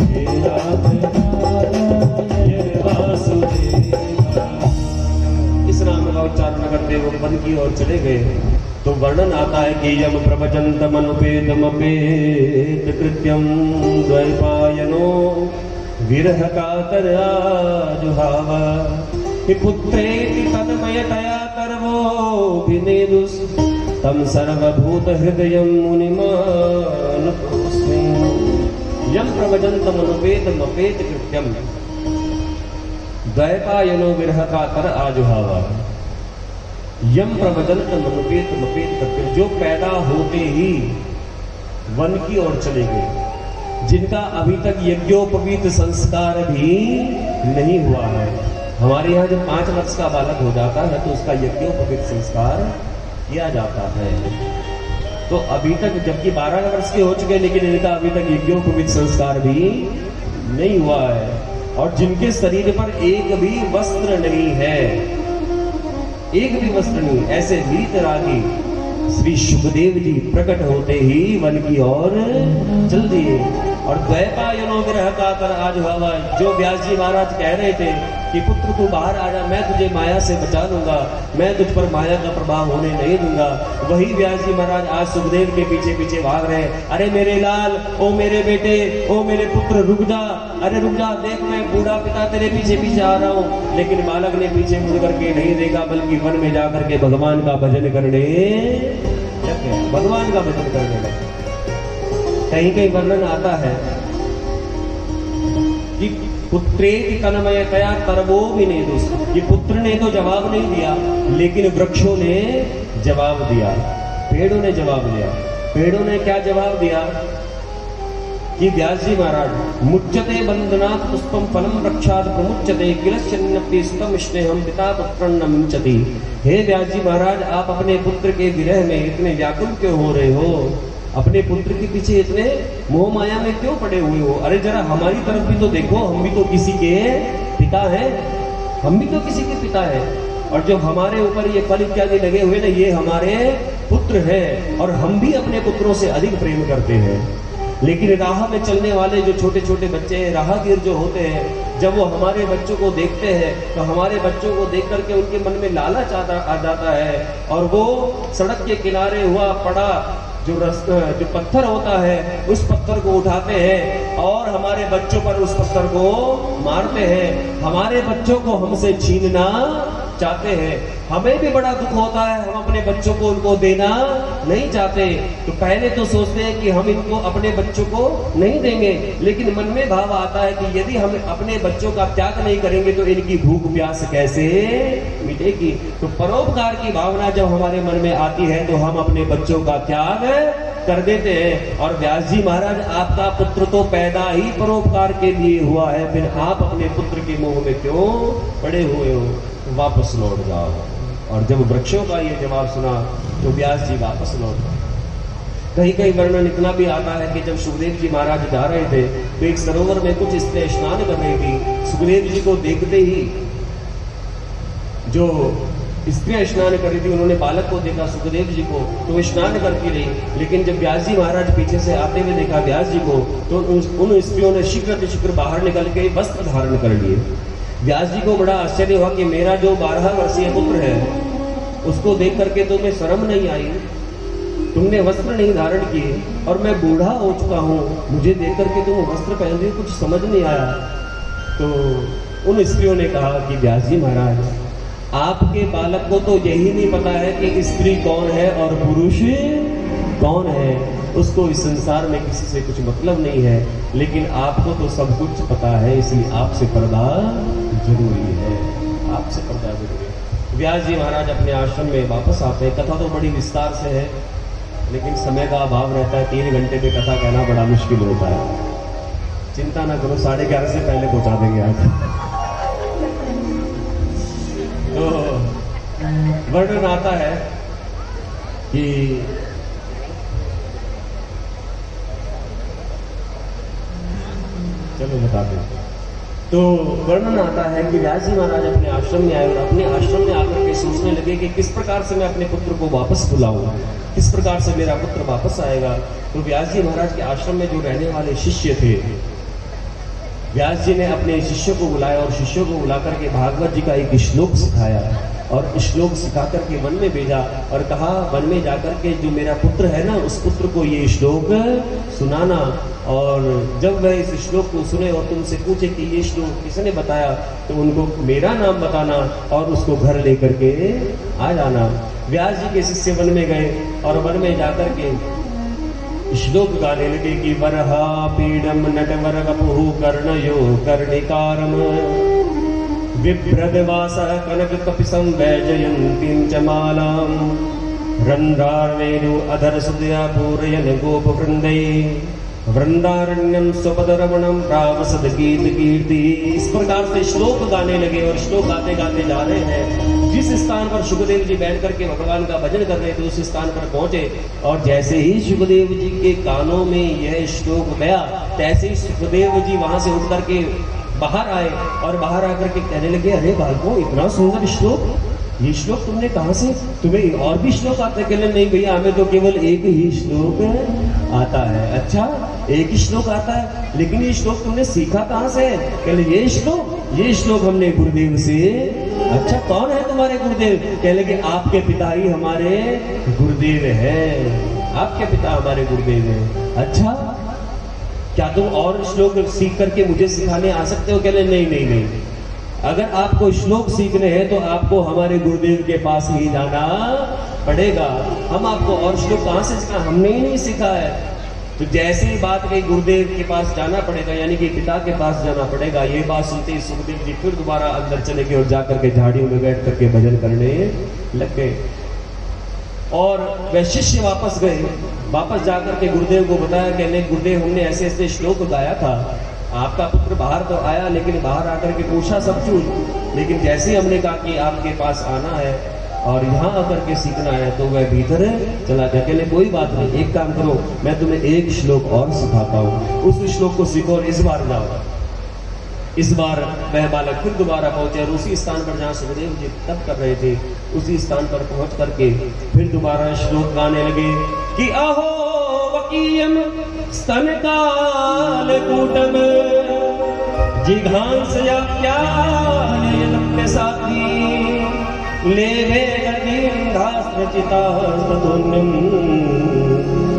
हे नाथ नारायण वासुदेव। इस नाम का उच्चारण करते वो वन की ओर चले गए। तो वर्णन आता है कि यम प्रवचन्तमनुपेतमपेत कृत्यं द्वैपायनो विरह कातर आजुहाव, पुत्रेति तन्मयतया कर्वोऽभिनेदुस् तं सर्वभूत हृदयं मुनिमानतोऽस्मि। यम प्रवचन्तमनुपेतमपेत कृत्यं द्वैपायनो विरह कातर आजुहाव। यम प्रवचन मनुपेत मपेत करते, जो पैदा होते ही वन की ओर चले गए, जिनका अभी तक यज्ञोपवीत संस्कार भी नहीं हुआ है। हमारे यहाँ जब 5 वर्ष का बालक हो जाता है तो उसका यज्ञोपवीत संस्कार किया जाता है। तो अभी तक जबकि 12 वर्ष के हो चुके, लेकिन इनका अभी तक यज्ञोपवीत संस्कार भी नहीं हुआ है। और जिनके शरीर पर एक भी वस्त्र नहीं है, एक भी वस्त्र नहीं, ऐसे वीतरागी श्री सुखदेव जी प्रकट होते ही वन की ओर चल दिए। और द्वैपायनो विरह का कर आज हवा, जो व्यास जी महाराज कह रहे थे कि पुत्र तू बाहर आ जा, मैं तुझे माया से बचा लूंगा, मैं तुझ पर माया का प्रभाव होने नहीं दूंगा, वही व्यास जी महाराज आज सुखदेव के पीछे पीछे भाग रहे हैं। अरे मेरे लाल, ओ मेरे बेटे, ओ मेरे पुत्र, रुक जा, अरे रुक जा, देख मैं बूढ़ा पिता तेरे पीछे पीछे आ रहा हूँ। लेकिन बालक ने पीछे मुड़ करके नहीं देखा, बल्कि वन में जाकर के भगवान का भजन करने, भगवान का भजन करने लगे। कहीं कहीं वर्णन आता है कि पुत्रेति तन्मयतया तरवो विनेदुस, ये पुत्र ने तो जवाब नहीं दिया, लेकिन वृक्षों ने जवाब दिया, पेड़ों ने जवाब दिया। पेड़ों ने क्या जवाब दिया कि व्यास जी महाराज, मुच्यते बंधनात् पुष्पम फलम रक्षात् प्रमुच्यते किलश्चन्नपि सुतम स्नेहम पिता पुत्रं न मुंचति। हे व्यास जी महाराज, आप अपने पुत्र के विरह में इतने व्याकुल क्यों हो रहे हो? अपने पुत्र के पीछे इतने मोह माया में क्यों पड़े हुए हो? अरे जरा हमारी तरफ भी तो देखो, हम भी तो किसी के पिता हैं, हम भी तो किसी के पिता हैं। और जब हमारे ऊपर ये फल इत्यादि लगे हुए ना, ये हमारे पुत्र हैं और हम भी अपने पुत्रों से अधिक प्रेम करते हैं। लेकिन राह में चलने वाले जो छोटे छोटे बच्चे हैं, राहगीर जो होते हैं, जब वो हमारे बच्चों को देखते हैं तो हमारे बच्चों को देख करके उनके मन में लालच आ जाता है, और वो सड़क के किनारे हुआ पड़ा जो पत्थर होता है, उस पत्थर को उठाते हैं और हमारे बच्चों पर उस पत्थर को मारते हैं। हमारे बच्चों को हमसे छीनना चाहते हैं। हमें भी बड़ा दुख होता है, हम अपने बच्चों को उनको देना नहीं चाहते। तो पहले तो सोचते हैं कि हम इनको अपने बच्चों को नहीं देंगे, लेकिन मन में भाव आता है कि यदि हम अपने बच्चों का त्याग नहीं करेंगे तो इनकी भूख प्यास कैसे मिटेगी। तो परोपकार की भावना जब हमारे मन में आती है तो हम अपने बच्चों का त्याग कर देते हैं। और व्यास जी महाराज, आपका पुत्र तो पैदा ही परोपकार के लिए हुआ है, फिर आप अपने पुत्र के मोह में क्यों पड़े हुए हो? वापस लौट जाओ। और जब वृक्षों का ये जवाब सुना तो व्यास जी वापस लौट गए। कहीं कहीं वर्णन इतना भी आता है कि जब सुखदेव जी महाराज जा रहे थे तो एक सरोवर में कुछ स्त्रियां स्नान कर रही थी। सुखदेव जी को देखते ही जो स्त्रियां स्नान कर रही थी, उन्होंने बालक को देखा, सुखदेव जी को, तो वो स्नान करती रही। लेकिन जब व्यास जी महाराज पीछे से आते हुए देखा व्यास जी को, तो उन स्त्रियों ने शीघ्र बाहर निकल के वस्त्र धारण कर लिए। व्यास जी को बड़ा आश्चर्य हुआ कि मेरा जो 12 वर्षीय पुत्र है उसको देख करके तुम्हें शर्म नहीं आई, तुमने वस्त्र नहीं धारण किए, और मैं बूढ़ा हो चुका हूँ, मुझे देख करके तुम वस्त्र पहन रहे, कुछ समझ नहीं आया। तो उन स्त्रियों ने कहा कि व्यास जी महाराज, आपके बालक को तो यही नहीं पता है कि स्त्री कौन है और पुरुष कौन है, उसको इस संसार में किसी से कुछ मतलब नहीं है, लेकिन आपको तो सब कुछ पता है, इसलिए आपसे पर्दा जरूरी है, आपसे पर्दा जरूरी है। व्यास जी महाराज अपने आश्रम में वापस आते हैं। कथा तो बड़ी विस्तार से है, लेकिन समय का अभाव रहता है, 3 घंटे में कथा कहना बड़ा मुश्किल होता है। चिंता ना करो, 11:30 से पहले पहुंचा देंगे आज। तो वर्णन आता है कि चलो बताते हैं। तो वर्णन आता है कि व्यास जी महाराज अपने आश्रम में आए और अपने आश्रम में आकर के सोचने लगे कि किस प्रकार से मैं अपने पुत्र को वापस बुलाऊं, किस प्रकार से मेरा पुत्र वापस आएगा। तो व्यास जी महाराज के आश्रम में जो रहने वाले शिष्य थे, व्यास जी ने अपने शिष्यों को बुलाया और शिष्यों को बुलाकर के भागवत जी का एक श्लोक सिखाया और श्लोक सिखा करके वन में भेजा और कहा, वन में जाकर के जो मेरा पुत्र है ना, उस पुत्र को ये श्लोक सुनाना, और जब वह इस श्लोक को सुने और तुमसे पूछे कि ये श्लोक किसने बताया, तो उनको मेरा नाम बताना और उसको घर लेकर के आ जाना। व्यास जी के शिष्य वन में गए और वन में जाकर के श्लोक गाने लगे कि वरहा पीडम नटवर वपुः कर्णयो कर्णिकारम विभ्रदवासः कनक कपिसं वैजयन्तीं च मालां रन्ध्रार्वेणु अधर सुदया पूरयन् गोपवृन्दै वृंदारण्यम स्वपदरमणम प्रावसद गीत कीर्ति। इस प्रकार से श्लोक गाने लगे और श्लोक गाते गाते जा रहे हैं। जिस स्थान पर सुखदेव जी बैठ करके भगवान का भजन कर रहे थे उस स्थान पर पहुंचे और जैसे ही सुखदेव जी के कानों में यह श्लोक गया, तैसे ही सुखदेव जी वहां से उठ करके बाहर आए और बाहर आकर के कहने लगे, अरे बालकों, इतना सुंदर श्लोक ये श्लोक तुमने कहाँ से, तुम्हें और भी श्लोक आते? कहले नहीं भैया, हमें तो केवल एक ही श्लोक आता है। अच्छा, एक ही श्लोक आता है, लेकिन ये श्लोक तुमने सीखा कहाँ से? कहले ये श्लोक हमने गुरुदेव से। अच्छा, कौन है तुम्हारे गुरुदेव? कहले कि आपके पिता ही हमारे गुरुदेव है, आपके पिता हमारे गुरुदेव है। अच्छा, क्या तुम और श्लोक सीख करके मुझे सिखाने आ सकते हो? कहले नहीं नहीं नहीं, अगर आपको श्लोक सीखने हैं तो आपको हमारे गुरुदेव के पास ही जाना पड़ेगा। हम आपको और श्लोक कहाँ से सिखा, हमने ही नहीं सिखा है। तो जैसे ही बात कही गुरुदेव के पास जाना पड़ेगा, यानी कि पिता के पास जाना पड़ेगा, ये बात सुनते ही सुखदेव जी फिर दोबारा अंदर चले गए और जाकर के झाड़ियों में बैठ करके भजन करने लग गए। और वह शिष्य वापस गए, वापस जाकर के गुरुदेव को बताया कि नहीं गुरुदेव, हमने ऐसे ऐसे श्लोक गाया था, आपका पुत्र बाहर तो आया, लेकिन बाहर आकर के पूछा सब कुछ, लेकिन जैसे ही हमने कहा कि आपके पास आना है और यहाँ आकर के सीखना है, तो वह भीतर चला गया। कहले कोई बात नहीं, एक काम करो, मैं तुम्हें एक श्लोक और सिखाता हूँ, उस श्लोक को सीखो और इस बार जाओ। इस बार वह बालक फिर दोबारा पहुंचे और उसी स्थान पर जहाँ सुखदेव जी तप कर रहे थे, उसी स्थान पर पहुंच करके फिर दोबारा श्लोक गाने लगे कि अहो वकीयम स्तनकाल कूटम जिघांसया प्याले साथी लेवे गतिंधास्त्रचिता स्तुन्यम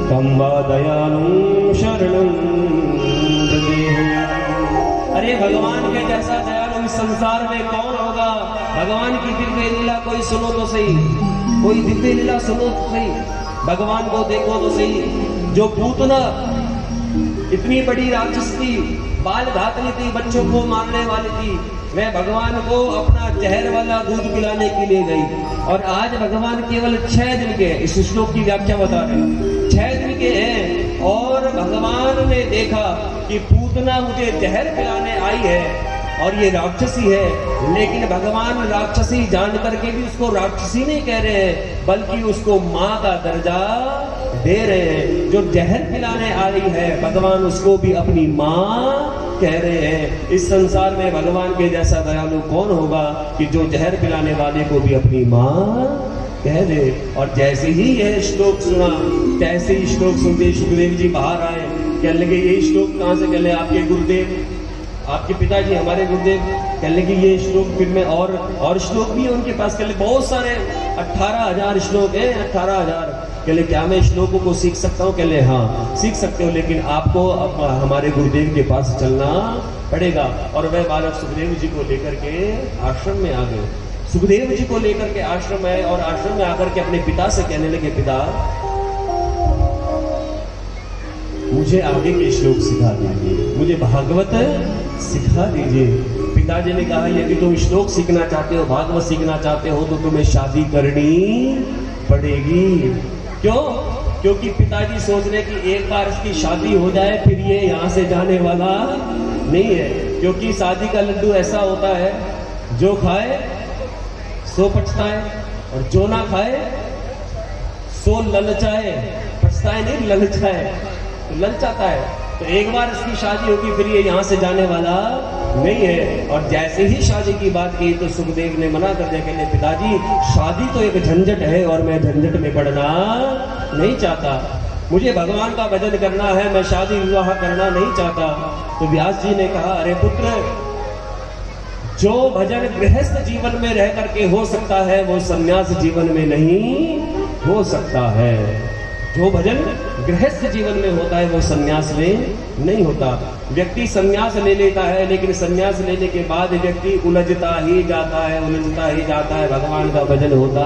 कम्वा दयालु शरणं हृदय। अरे भगवान के जैसा दयालु इस संसार में कौन होगा? भगवान की दिव्य लीला कोई सुनो तो सही, कोई दिव्य लीला सुनो तो सही, भगवान को देखो तो सही। जो पूतना इतनी बड़ी राक्षस थी, बाल घातनी थी, बच्चों को मारने वाली थी, वह भगवान को अपना जहर वाला दूध पिलाने के लिए गई। और आज भगवान केवल 6 दिन के, इस श्लोक की व्याख्या बता रहे हैं, 6 दिन के हैं और भगवान ने देखा कि पूतना मुझे जहर पिलाने आई है और ये राक्षसी है, लेकिन भगवान राक्षसी जान करके भी उसको राक्षसी नहीं कह रहे हैं, बल्कि उसको माँ का दर्जा दे रहे हैं। जो जहर पिलाने आ रही है, भगवान उसको भी अपनी माँ कह रहे हैं। इस संसार में भगवान के जैसा दयालु कौन होगा कि जो जहर पिलाने वाले को भी अपनी माँ कह दे। और जैसे ही यह श्लोक सुना, तैसे ही श्लोक सुनते सुखदेव जी बाहर आए, कहने लगे ये श्लोक कहाँ से? कहने आपके गुरुदेव, आपके पिताजी हमारे गुरुदेव। कहने लगे ये श्लोक फिर में और श्लोक भी है उनके पास। कहने बहुत सारे 18,000 श्लोक है, 18,000। कहले क्या मैं श्लोकों को सीख सकता हूँ? कहले हाँ सीख सकते हो, लेकिन आपको हमारे गुरुदेव के पास चलना पड़ेगा। और वह बालक सुखदेव जी को लेकर के आश्रम में आ गए। सुखदेव जी को लेकर के आश्रम आए और आश्रम में आकर के अपने पिता से कहने लगे, पिता मुझे आगे के श्लोक सिखा दीजिए, मुझे भागवत सिखा दीजिए। पिताजी ने कहा यदि तुम श्लोक सीखना चाहते हो, भागवत सीखना चाहते हो, तो तुम्हें शादी करनी पड़ेगी। क्यों? क्योंकि पिताजी सोच रहे कि एक बार इसकी शादी हो जाए फिर ये यहाँ से जाने वाला नहीं है। क्योंकि शादी का लड्डू ऐसा होता है, जो खाए सो पछताए और जो ना खाए सो ललचाए। पछताए नहीं, ललचाए, तो ललचाता है। तो एक बार इसकी शादी होगी फिर ये यहाँ से जाने वाला नहीं है। और जैसे ही शादी की बात की तो सुखदेव ने मना कर दिया, कहने पिताजी शादी तो एक झंझट है और मैं झंझट में पड़ना नहीं चाहता, मुझे भगवान का भजन करना है, मैं शादी विवाह करना नहीं चाहता। तो व्यास जी ने कहा, अरे पुत्र, जो भजन गृहस्थ जीवन में रह करके हो सकता है वो सन्यास जीवन में नहीं हो सकता है। जो भजन गृहस्थ जीवन में होता है वो सन्यास में नहीं होता। व्यक्ति सन्यास ले लेता है, लेकिन सन्यास लेने के बाद व्यक्ति उलझता ही जाता है, उलझता ही जाता है, भगवान का भजन होता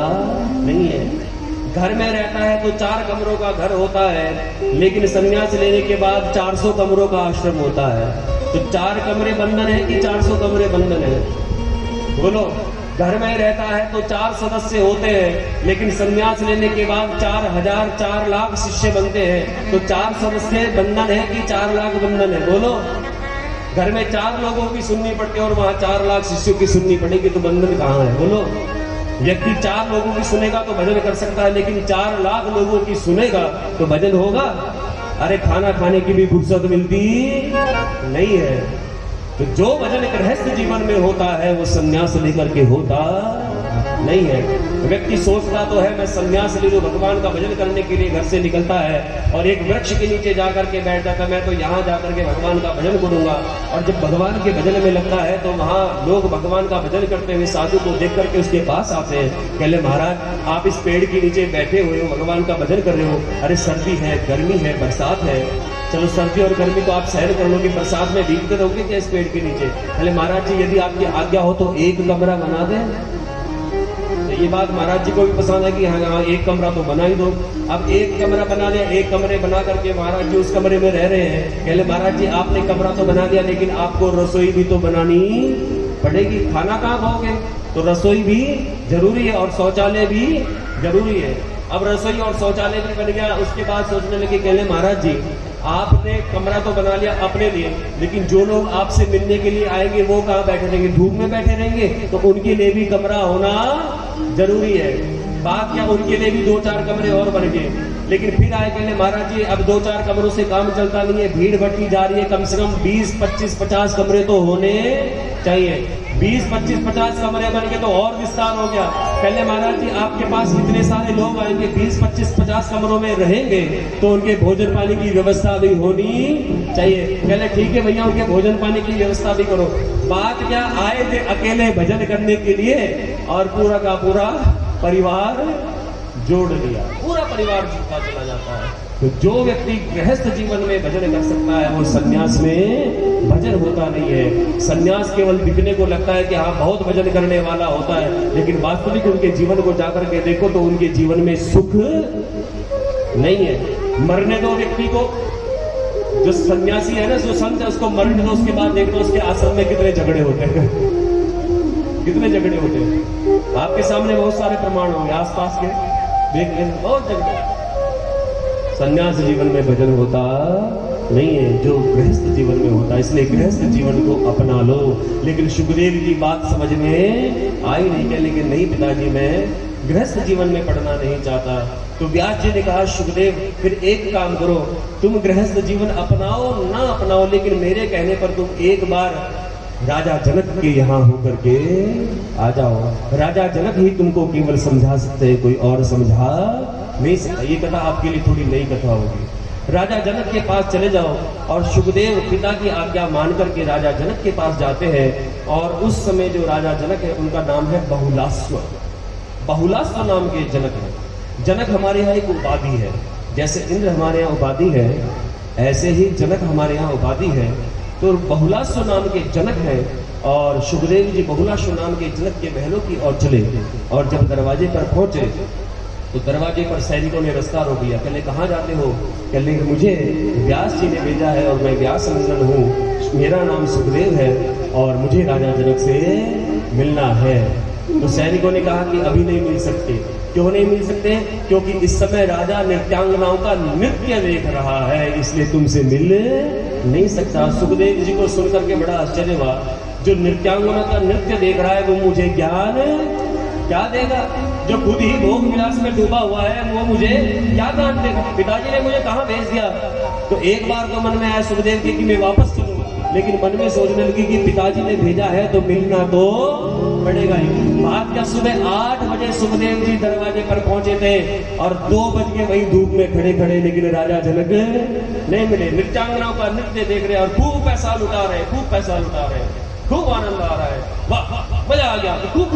नहीं है। घर में रहता है तो 4 कमरों का घर होता है, लेकिन सन्यास लेने के बाद 400 कमरों का आश्रम होता है। तो 4 कमरे बंधन है कि 400 कमरे बंधन है? बोलो। घर में रहता है तो 4 सदस्य होते हैं, लेकिन संन्यास लेने के बाद 4,000 4 लाख शिष्य बनते हैं। तो 4 सदस्य बंधन है कि 4 लाख बंधन है? बोलो। घर में 4 लोगों की सुननी पड़ती है और वहां 4 लाख शिष्यों की सुननी पड़ेगी, तो बंधन कहाँ है? बोलो। व्यक्ति 4 लोगों की सुनेगा तो भजन कर सकता है, लेकिन 4 लाख लोगों की सुनेगा तो भजन होगा? अरे खाना खाने की भी फुर्सत मिलती नहीं है। तो जो भजन गृहस्थ जीवन में होता है वो संन्यास लेकर के होता नहीं है। व्यक्ति सोचता तो है मैं संन्यास ले लूं, भगवान का भजन करने के लिए घर से निकलता है और एक वृक्ष के नीचे जाकर के बैठ जाता, मैं तो यहाँ जाकर के भगवान का भजन करूंगा। और जब भगवान के भजन में लगता है तो वहाँ लोग भगवान का भजन करते हुए साधु को देख करके उसके पास आते हैं, कहले महाराज आप इस पेड़ के नीचे बैठे हुए हो, भगवान का भजन कर रहे हो। अरे सर्दी है, गर्मी है, बरसात है, चलो सर्दी और गर्मी तो आप सहन कर लोगे, बरसात में भीगते रहोगे क्या इस पेड़ के नीचे? कहले महाराज जी यदि आपकी आज्ञा हो तो एक कमरा बना दें। ये बात महाराज जी को भी पसंद है कि हाँ एक कमरा तो बना ही दो। अब एक कमरा बना दिया, एक कमरे बना करके महाराज जी उस कमरे में रह रहे हैं। कहले महाराज जी आपने कमरा तो बना दिया लेकिन आपको रसोई भी तो बनानी पड़ेगी, खाना कहाँ खाओगे? तो रसोई भी जरूरी है और शौचालय भी जरूरी है। अब रसोई और शौचालय भी बन गया, उसके बाद सोचने लगे, कहले महाराज जी आपने कमरा तो बना लिया अपने लिए, लेकिन जो लोग आपसे मिलने के लिए आएंगे वो कहाँ बैठे रहेंगे? धूप में बैठे रहेंगे, तो उनके लिए भी कमरा होना जरूरी है। बात क्या, उनके लिए भी 2-4 कमरे और बन गए। लेकिन फिर आए, कहले महाराज जी अब 2-4 कमरों से काम चलता नहीं है, भीड़ बढ़ती जा रही है, कम से कम 20, 25, 50 कमरे तो होने चाहिए। 20, 25, 50 कमरे बन गए तो और विस्तार हो गया। कहले महाराज जी आपके पास इतने सारे लोग आएंगे, 20, 25, 50 कमरों में रहेंगे तो उनके भोजन पानी की व्यवस्था भी होनी चाहिए। कहले ठीक है भैया उनके भोजन पानी की व्यवस्था भी करो। बात क्या, आए थे अकेले भजन करने के लिए और पूरा का पूरा परिवार जोड़ लिया, पूरा परिवार जुड़ता चला जाता है। तो जो व्यक्ति गृहस्थ जीवन में भजन कर सकता है वो सन्यास में भजन होता नहीं है। सन्यास केवल दिखने को लगता है कि हाँ बहुत भजन करने वाला होता है, लेकिन वास्तविक उनके जीवन को जाकर के देखो तो उनके जीवन में सुख नहीं है। मरने दो व्यक्ति को, जो सन्यासी है ना, जो संत है, उसको मरने दो, उसके बाद देखो उसके आश्रम में कितने झगड़े होते हैं कितने झगड़े होते हैं। आपके सामने बहुत सारे प्रमाण होंगे, आसपास के देख लें, बहुत झगड़े। सन्यास जीवन में भजन होता नहीं है, जो गृहस्थ जीवन में होता है। इसलिए गृहस्थ जीवन को अपना लो। लेकिन सुखदेव की बात समझ में आई नहीं, कह लेकिन नहीं पिताजी मैं गृहस्थ जीवन में पढ़ना नहीं चाहता। तो व्यास जी ने कहा सुखदेव फिर एक काम करो, तुम गृहस्थ जीवन अपनाओ ना अपनाओ, लेकिन मेरे कहने पर तुम एक बार राजा जनक के यहाँ होकर के आ जाओ। राजा जनक ही तुमको केवल समझा सकते हैं, कोई और समझा नहीं सकता। ये कथा आपके लिए थोड़ी नई कथा होगी। राजा जनक के पास चले जाओ और सुखदेव पिता की आज्ञा मान करके राजा जनक के पास जाते हैं। और उस समय जो राजा जनक है उनका नाम है बहुलास्व। बहुलास्व नाम के जनक है। जनक हमारे यहाँ एक उपाधि है, जैसे इंद्र हमारे यहाँ उपाधि है ऐसे ही जनक हमारे यहाँ उपाधि है। तो बहुलास्व नाम के जनक है और सुखदेव जी बहुलास्व नाम के जनक के महलों की ओर चले। और जब दरवाजे पर पहुंचे तो दरवाजे पर सैनिकों ने रास्ता रोक लिया। कहले कहाँ जाते हो? कहले मुझे व्यास जी ने भेजा है और मैं व्यास नंदन हूँ, मेरा नाम सुखदेव है और मुझे राजा जनक से मिलना है। तो सैनिकों ने कहा कि अभी नहीं मिल सकते। क्यों नहीं मिल सकते? क्योंकि इस समय राजा नृत्यांगनाओं का नृत्य देख रहा है, इसलिए तुमसे मिल नहीं सकता। सुखदेव जी को सुनकर के बड़ा आश्चर्य हुआ, जो नृत्यांगना का नृत्य देख रहा है वो मुझे ज्ञान क्या देगा? जो खुद ही भोग विलास में डूबा हुआ है वो मुझे क्या ज्ञान देगा? पिताजी ने मुझे कहाँ भेज दिया? तो एक बार तो मन में आया सुखदेव जी कि मैं वापस चलूं, लेकिन मन में सोचने लगी कि पिताजी ने भेजा है तो मिलना तो पड़ेगा ही। बात क्या, सुबह 8 बजे सुखदेव जी दरवाजे पर पहुंचे थे और 2 बज के वही धूप में खड़े खड़े, लेकिन राजा जनक नहीं मिले। नृत्यांगनाओं का नृत्य देख रहे और खूब पैसा लुटा रहे, खूब पैसा लुटा रहे, खूब आनंद आ रहा है, वाह मजा आ गया खूब।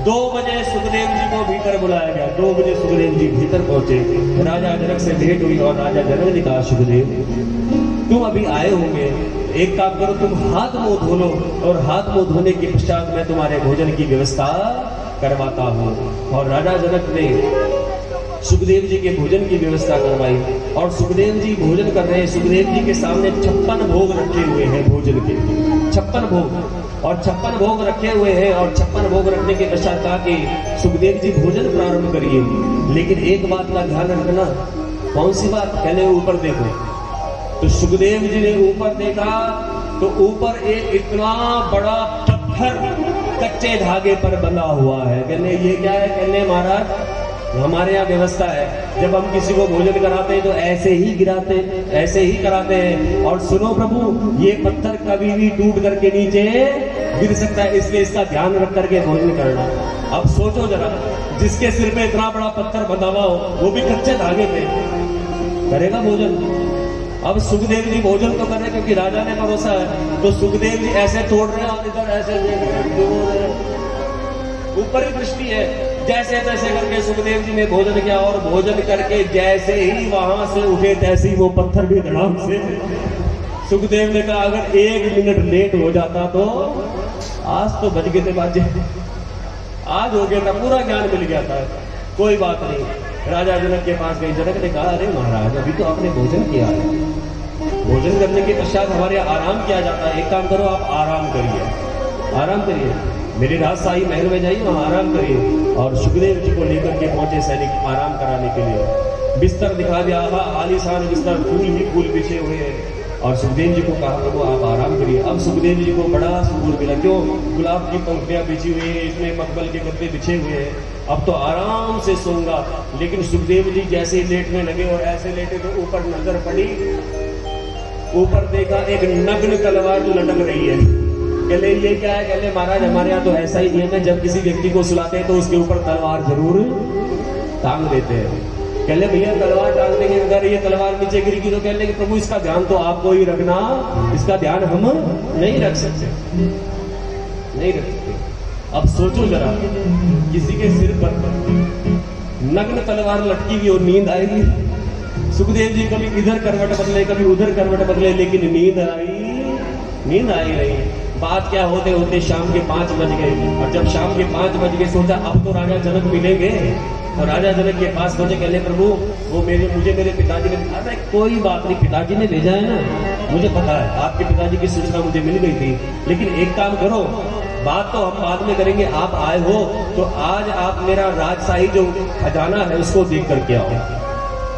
2 बजे सुखदेव जी को भीतर बुलाया गया। 2 बजे सुखदेव जी भीतर पहुंचे, राजा जनक से भेंट हुई और राजा जनक ने कहा सुखदेव तुम अभी आए होंगे, एक काम करो तुम हाथ मुंह धो लो और हाथ मुंह धोने के पश्चात मैं तुम्हारे भोजन की व्यवस्था करवाता हूँ। और राजा जनक ने सुखदेव जी के भोजन की व्यवस्था करवाई और सुखदेव जी भोजन कर रहे हैं। सुखदेव जी के सामने 56 भोग रखे हुए हैं भोजन के, 56 भोग और 56 भोग रखे हुए हैं। और 56 भोग रखने के पश्चात कहा कि सुखदेव जी भोजन प्रारंभ करिए, लेकिन एक बात का ध्यान रखना। कौन सी बात? कहने ऊपर देखो। तो सुखदेव जी ने ऊपर देखा तो ऊपर एक इतना बड़ा पत्थर कच्चे धागे पर बंधा हुआ है। कहने ये क्या है? कहने महाराज हमारे यहाँ व्यवस्था है, जब हम किसी को भोजन कराते हैं तो ऐसे ही गिराते, ऐसे ही कराते हैं। और सुनो प्रभु, ये पत्थर कभी भी टूट करके नीचे गिर सकता है, इसलिए इसका ध्यान रख करके भोजन करना। अब सोचो जरा, जिसके सिर पे इतना बड़ा पत्थर बंधा हुआ हो, वो भी कच्चे धागे पे करेगा भोजन। अब सुखदेव जी भोजन तो कर रहे क्योंकि राजा ने भरोसा है, तो सुखदेव जी ऐसे तोड़ रहे हैं और इधर ऐसे देख रहे हैं, ऊपर ही दृष्टि है। जैसे तैसे करके सुखदेव जी ने भोजन किया और भोजन करके जैसे ही वहां से उठे तैसे ही वो पत्थर भी धड़ाम से। सुखदेव ने कहा अगर 1 मिनट लेट हो जाता तो आज तो बज गए थे बाजे, आज हो गया था, पूरा ज्ञान मिल गया था। कोई बात नहीं। राजा जनक के पास गए। जनक ने कहा अरे महाराज अभी तो आपने भोजन किया है, भोजन करने के पश्चात हमारे आराम किया जाता है, एक काम करो आप आराम करिए, आराम करिए, मेरे राजशाही महल में जाइए, वहां आराम करिए। और सुखदेव जी को लेकर के पहुंचे सैनिक आराम कराने के लिए। बिस्तर दिखा दिया, आलीशान बिस्तर, फूल ही फूल बिछे हुए हैं। और सुखदेव जी को कहा प्रभु आप आराम करिए। अब सुखदेव जी को बड़ा सुकून मिला, क्यों? गुलाब की पंखुड़ियां बिछी हुई है, इसमें मखमल के गद्दे बिछे हुए हैं, अब तो आराम से सोऊंगा। लेकिन सुखदेव जी जैसे लेटने लगे और ऐसे लेटे तो ऊपर नजर पड़ी, ऊपर देखा एक नग्न तलवार लटक रही है। कहले ये क्या है? कहले महाराज हमारे यहाँ तो ऐसा ही नियम है, जब किसी व्यक्ति को सुलाते हैं तो उसके ऊपर तलवार जरूर टांग देते हैं। कहले भैया तलवार टांग देंगे, अगर ये तलवार नीचे गिरेगी तो कहले कि प्रभु इसका ध्यान तो आपको ही रखना, इसका ध्यान हम नहीं रख सकते, नहीं रख सकते। अब सोचो जरा, किसी के सिर पर नग्न तलवार लटकी हुई और नींद आएगी? सुखदेव जी कभी इधर करवट बदले, कभी उधर करवट बदले, लेकिन नींद आई नहीं। बात क्या होते होते शाम के 5 बज गए। और जब शाम के 5 बज गए सोचा अब तो राजा जनक मिलेंगे, और राजा जनक के पास पहुंचे। कहले प्रभु वो मुझे मेरे पिताजी ने, अरे कोई बात नहीं, पिताजी ने भेजा है ना, मुझे पता है आपके पिताजी की सूचना मुझे मिल गई थी, लेकिन एक काम करो, बात तो हम बाद में करेंगे, आप आए हो तो आज आप मेरा राजशाही जो खजाना है उसको देख करके आओ,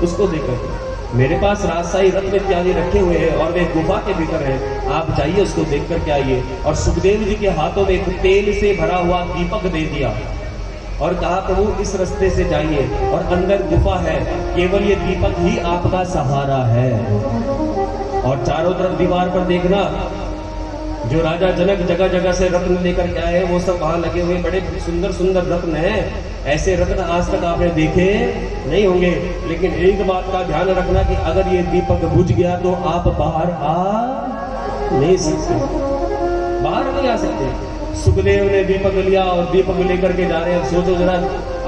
उसको देख करके। मेरे पास राजशाही रत्न इत्यादि रखे हुए हैं और वे गुफा के भीतर है, आप जाइए उसको देख करके आइए। और सुखदेव जी के हाथों में एक तेल से भरा हुआ दीपक दे दिया और कहा प्रभु इस रास्ते से जाइए और अंदर गुफा है, केवल ये दीपक ही आपका सहारा है। और चारों तरफ दीवार पर देखना, जो राजा जनक जगह जगह से रत्न लेकर के आए वो सब वहां लगे हुए, बड़े सुंदर सुंदर रत्न हैं। ऐसे रत्न आज तक आपने देखे नहीं होंगे। लेकिन एक बात का ध्यान रखना कि अगर ये दीपक बुझ गया तो आप बाहर आ नहीं सकते, बाहर नहीं आ सकते। सुखदेव ने दीपक लिया और दीपक लेकर के जा रहे हैं। सोचो जरा,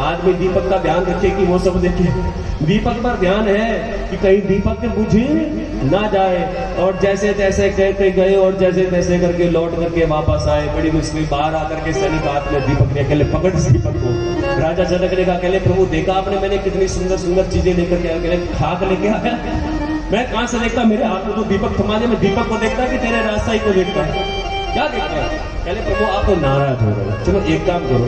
आदमी दीपक का ध्यान रखे कि वो सब देखे, दीपक पर ध्यान है कि कहीं दीपक बुझ ना जाए। और जैसे तैसे कहते गए और जैसे तैसे करके लौट करके वापस आए। बड़ी मुश्किल बाहर आकर के सैनिक हाथ में दीपक ने, कहले पकड़ इस दीपक को। राजा जनक ने कहा, कहले प्रभु देखा आपने मैंने कितनी सुंदर सुंदर चीजें लेकर के आया? कहले खाक लेके आया, मैं कहां से देखता, मेरे हाथ में तो दीपक थमा दे, मैं दीपक को देखता कि तेरे राजशाही को देखता, क्या देखता है? कहले प्रभु आप तो नाराज हो गए, चलो एक काम करो,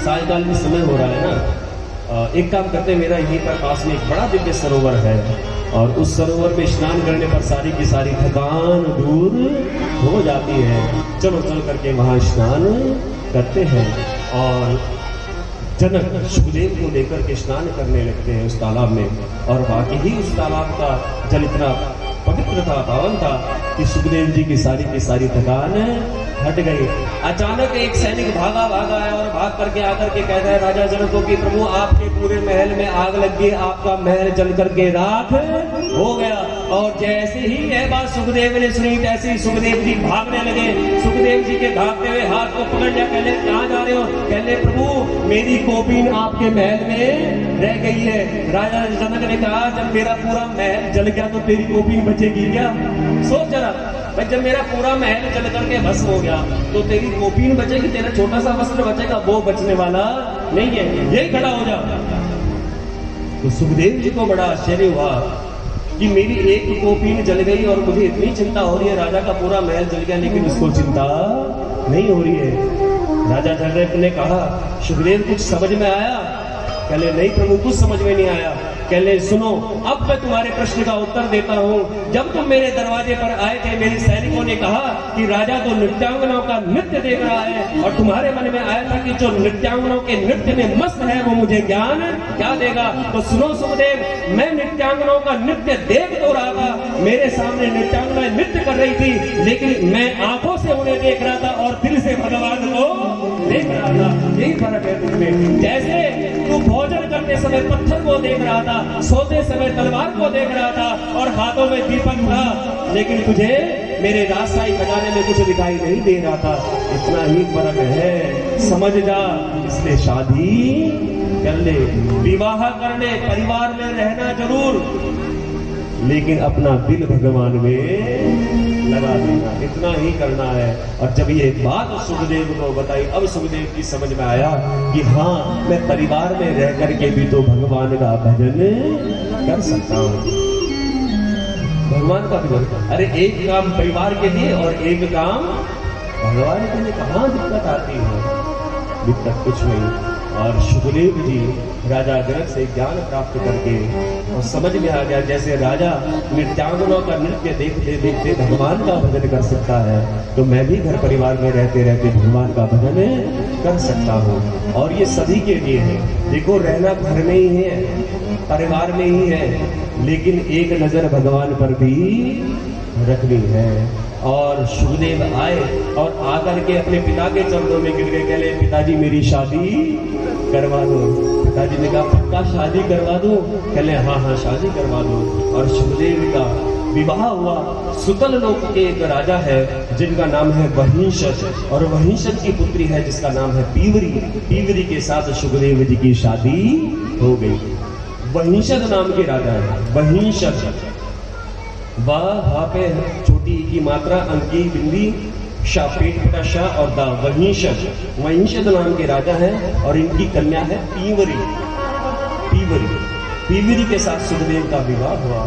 सायकाल में समय हो रहा है ना, एक काम करते, मेरा यहीं पर पास में एक बड़ा दिव्य सरोवर है और उस सरोवर में स्नान करने पर सारी की सारी थकान दूर हो जाती है, चलो चल करके वहां स्नान करते हैं। और जनक सुखदेव को लेकर के स्नान करने लगते हैं उस तालाब में। और बाकी ही उस तालाब का जल इतना पवित्र था, पावन था कि सुखदेव जी की सारी थकान हट गई। अचानक एक सैनिक भागा आया और भाग करके आकर के कहता है राजा जनक को कि प्रभु आपके पूरे महल में आग लग गई, आपका महल जल करके राख हो गया। और जैसे ही यह बात सुखदेव ने सुनी तैसे ही सुखदेव जी भागने लगे। सुखदेव जी के भागते हुए हाथ को पकड़ लिया। कहले कहाँ जा रहे हो? कहले प्रभु मेरी कोपीन आपके महल में रह गई है। राजा जनक ने कहा जब मेरा पूरा महल जल गया तो तेरी कोपीन बचेगी क्या? सोच जरा भाई, जब मेरा पूरा महल जल करके भस्म हो गया तो तेरी कोपीन बचेगी, तेरा छोटा सा वस्त्र बचेगा, वो बचने वाला नहीं है, यही खड़ा हो जा। तो सुखदेव जी को बड़ा आश्चर्य हुआ कि मेरी एक कोपीन जल गई और मुझे इतनी चिंता हो रही है, राजा का पूरा महल जल गया लेकिन उसको चिंता नहीं हो रही है। राजा जनक ने कहा सुखदेव कुछ समझ में आया? कहले नहीं प्रभु कुछ समझ में नहीं आया। कहले सुनो, अब मैं तुम्हारे प्रश्न का उत्तर देता हूँ। जब तुम मेरे दरवाजे पर आए थे, मेरे सैनिकों ने कहा कि राजा तो नृत्यांगनाओं का नृत्य देख रहा है, और तुम्हारे मन में आया था कि जो नृत्यांगनाओं के नृत्य में मस्त है वो मुझे ज्ञान क्या देगा। तो सुनो सुखदेव, मैं नृत्यांगनाओं का नृत्य देख तो रहा था, मेरे सामने नृत्यांगनाएं नृत्य कर रही थी, लेकिन मैं आंखों से उन्हें देख रहा था और दिल से भगवान को देख रहा था। यही फर्क है तुझमें। जैसे तू भोजन करते समय पत्थर को देख रहा था, सोते समय तलवार को देख रहा था, और हाथों में दीपक था, लेकिन तुझे मेरे राजशाही खजाने में कुछ दिखाई नहीं दे रहा था। इतना ही फर्क है, समझ जा। इसलिए शादी कर ले, विवाह करने, परिवार में रहना जरूर, लेकिन अपना दिल भगवान में लगा देना, इतना ही करना है। और जब ये बात सुखदेव को बताई, अब सुखदेव की समझ में आया कि हाँ, मैं परिवार में रह करके भी तो भगवान का भजन कर सकता हूँ। भगवान का भजन, अरे एक काम परिवार के लिए और एक काम भगवान के लिए, कहाँ दिक्कत आती है? दिक्कत कुछ नहीं। और सुखदेव जी राजा जनक से ज्ञान प्राप्त करके और समझ में आ गया, जैसे राजा नृत्यांगनाओं का नृत्य देखते देखते भगवान का भजन कर सकता है, तो मैं भी घर परिवार में रहते रहते भगवान का भजन कर सकता हूँ। और ये सभी के लिए है। देखो, रहना घर में ही है, परिवार में ही है, लेकिन एक नजर भगवान पर भी रखनी है। और सुखदेव आए और आकर के अपने पिता के चरणों में गिर गए, कहले पिताजी मेरी शादी करवा दो। पिताजी ने कहा पक्का शादी करवा दो? कहले हाँ हाँ शादी करवा दो। और सुखदेव का विवाह हुआ। सुतल लोक के एक राजा है जिनका नाम है वहिंशज, और वहिंशज की पुत्री है जिसका नाम है पीवरी। पीवरी के साथ सुखदेव जी की शादी हो गई। वहिंशज नाम के राजा है, वहिंशज। वहां पे छोटी की मात्रा, अंकी बिंदी, शा पेट का शा और दा, वहिंशज। वहिंशज नाम के राजा है और इनकी कन्या है पीवरी। पीवरी के साथ सुखदेव का विवाह हुआ।